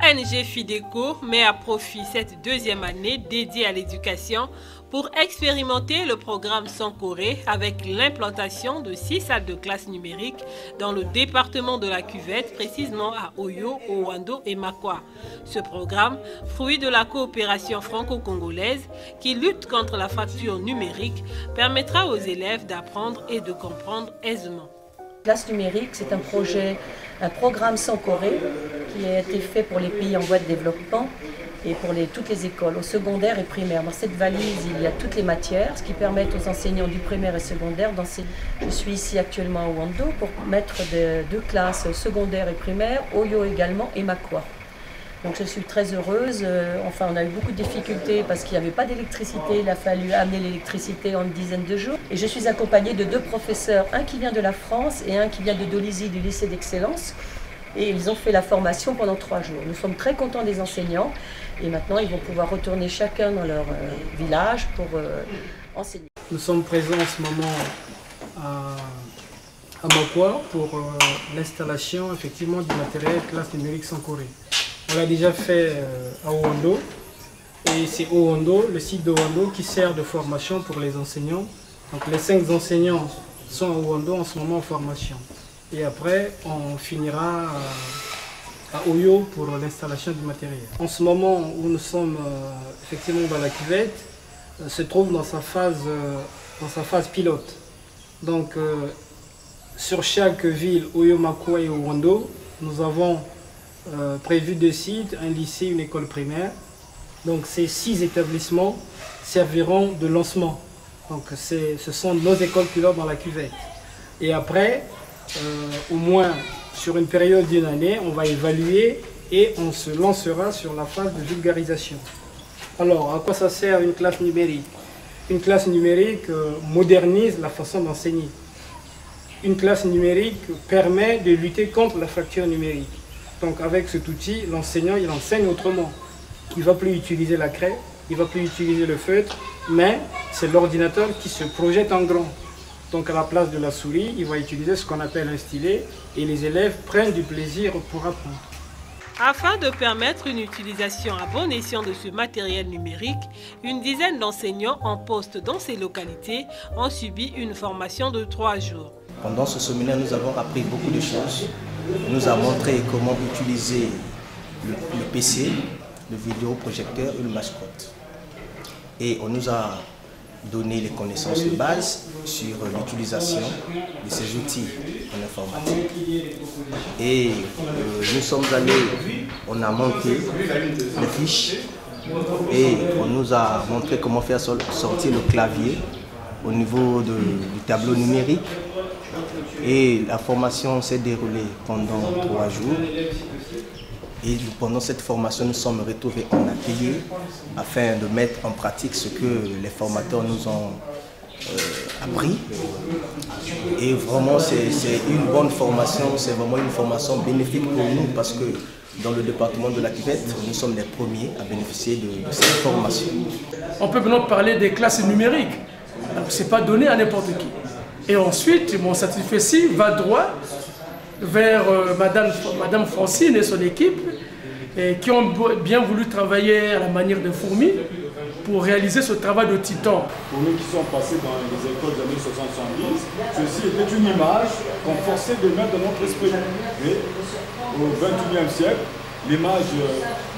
L'ONG Fideco met à profit cette deuxième année dédiée à l'éducation pour expérimenter le programme Sankoré avec l'implantation de 6 salles de classe numériques dans le département de la Cuvette, précisément à Oyo, Owando et Makwa. Ce programme, fruit de la coopération franco-congolaise qui lutte contre la fracture numérique, permettra aux élèves d'apprendre et de comprendre aisément. Classe numérique, c'est un programme Sankoré qui a été fait pour les pays en voie de développement et pour toutes les écoles, au secondaire et primaire. Dans cette valise, il y a toutes les matières, ce qui permet aux enseignants du primaire et secondaire d'enseigner. Je suis ici actuellement à Owando pour mettre deux classes secondaires et primaires, Oyo également et Makwa. Donc je suis très heureuse. Enfin, on a eu beaucoup de difficultés parce qu'il n'y avait pas d'électricité. Il a fallu amener l'électricité en une dizaine de jours. Et je suis accompagnée de 2 professeurs, un qui vient de la France et un qui vient de Dolisie, du lycée d'excellence. Et ils ont fait la formation pendant 3 jours. Nous sommes très contents des enseignants. Et maintenant, ils vont pouvoir retourner chacun dans leur village pour enseigner. Nous sommes présents en ce moment à Makwa pour l'installation effectivement du matériel classe numérique Sankoré. On l'a déjà fait à Owando et c'est Owando, le site d'Owando qui sert de formation pour les enseignants. Donc les 5 enseignants sont à Owando en ce moment en formation. Et après on finira à Oyo pour l'installation du matériel. En ce moment où nous sommes effectivement dans la cuvette, se trouve dans sa phase pilote. Donc sur chaque ville, Oyo, Makwa et Owando, nous avons prévu 2 sites, un lycée, une école primaire. Donc ces 6 établissements serviront de lancement. Donc ce sont nos écoles pilotes dans la cuvette. Et après, au moins sur une période d'1 année, on va évaluer et on se lancera sur la phase de vulgarisation. Alors, à quoi ça sert une classe numérique? Une classe numérique modernise la façon d'enseigner. Une classe numérique permet de lutter contre la fracture numérique. Donc avec cet outil, l'enseignant il enseigne autrement. Il ne va plus utiliser la craie, il ne va plus utiliser le feutre, mais c'est l'ordinateur qui se projette en grand. Donc à la place de la souris, il va utiliser ce qu'on appelle un stylet et les élèves prennent du plaisir pour apprendre. Afin de permettre une utilisation à bon escient de ce matériel numérique, une dizaine d'enseignants en poste dans ces localités ont subi une formation de 3 jours. Pendant ce séminaire, nous avons appris beaucoup de choses. On nous a montré comment utiliser le PC, le vidéoprojecteur et le mascotte. Et on nous a donné les connaissances de base sur l'utilisation de ces outils en informatique. Et nous sommes allés, on a monté les fiches et on nous a montré comment faire sortir le clavier au niveau du tableau numérique. Et la formation s'est déroulée pendant 3 jours. Et pendant cette formation, nous sommes retrouvés en atelier afin de mettre en pratique ce que les formateurs nous ont appris. Et vraiment, c'est une bonne formation, c'est vraiment une formation bénéfique pour nous parce que dans le département de la Cuvette, nous sommes les premiers à bénéficier de cette formation. On peut maintenant parler des classes numériques. Ce n'est pas donné à n'importe qui. Et ensuite, mon satisfait va droit vers Madame Francine et son équipe qui ont bien voulu travailler à la manière de fourmis pour réaliser ce travail de titan. Pour nous qui sommes passés dans les écoles des années 70, ceci était une image qu'on forçait de mettre dans notre esprit. Et au XXIe siècle, l'image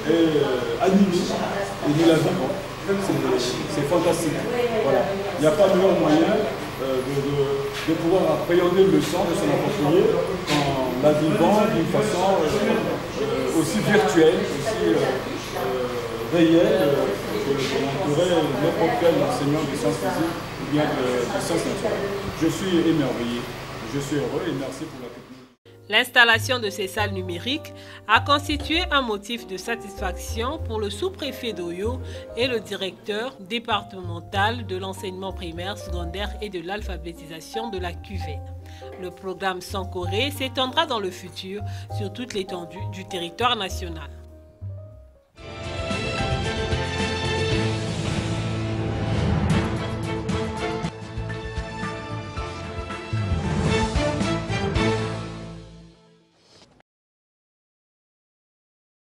est animée et nous l'avons pas. C'est fantastique. Voilà. Il n'y a pas de meilleur moyen de pouvoir appréhender le son, de s'en approprier en la vivant d'une façon aussi virtuelle, aussi réelle qu'on pourrait n'importe quel enseignant de sciences physiques ou bien de sciences naturelles. Je suis émerveillé, je suis heureux et merci pour la technique. L'installation de ces salles numériques a constitué un motif de satisfaction pour le sous-préfet d'Oyo et le directeur départemental de l'enseignement primaire, secondaire et de l'alphabétisation de la Cuvette. Le programme Sankoré s'étendra dans le futur sur toute l'étendue du territoire national.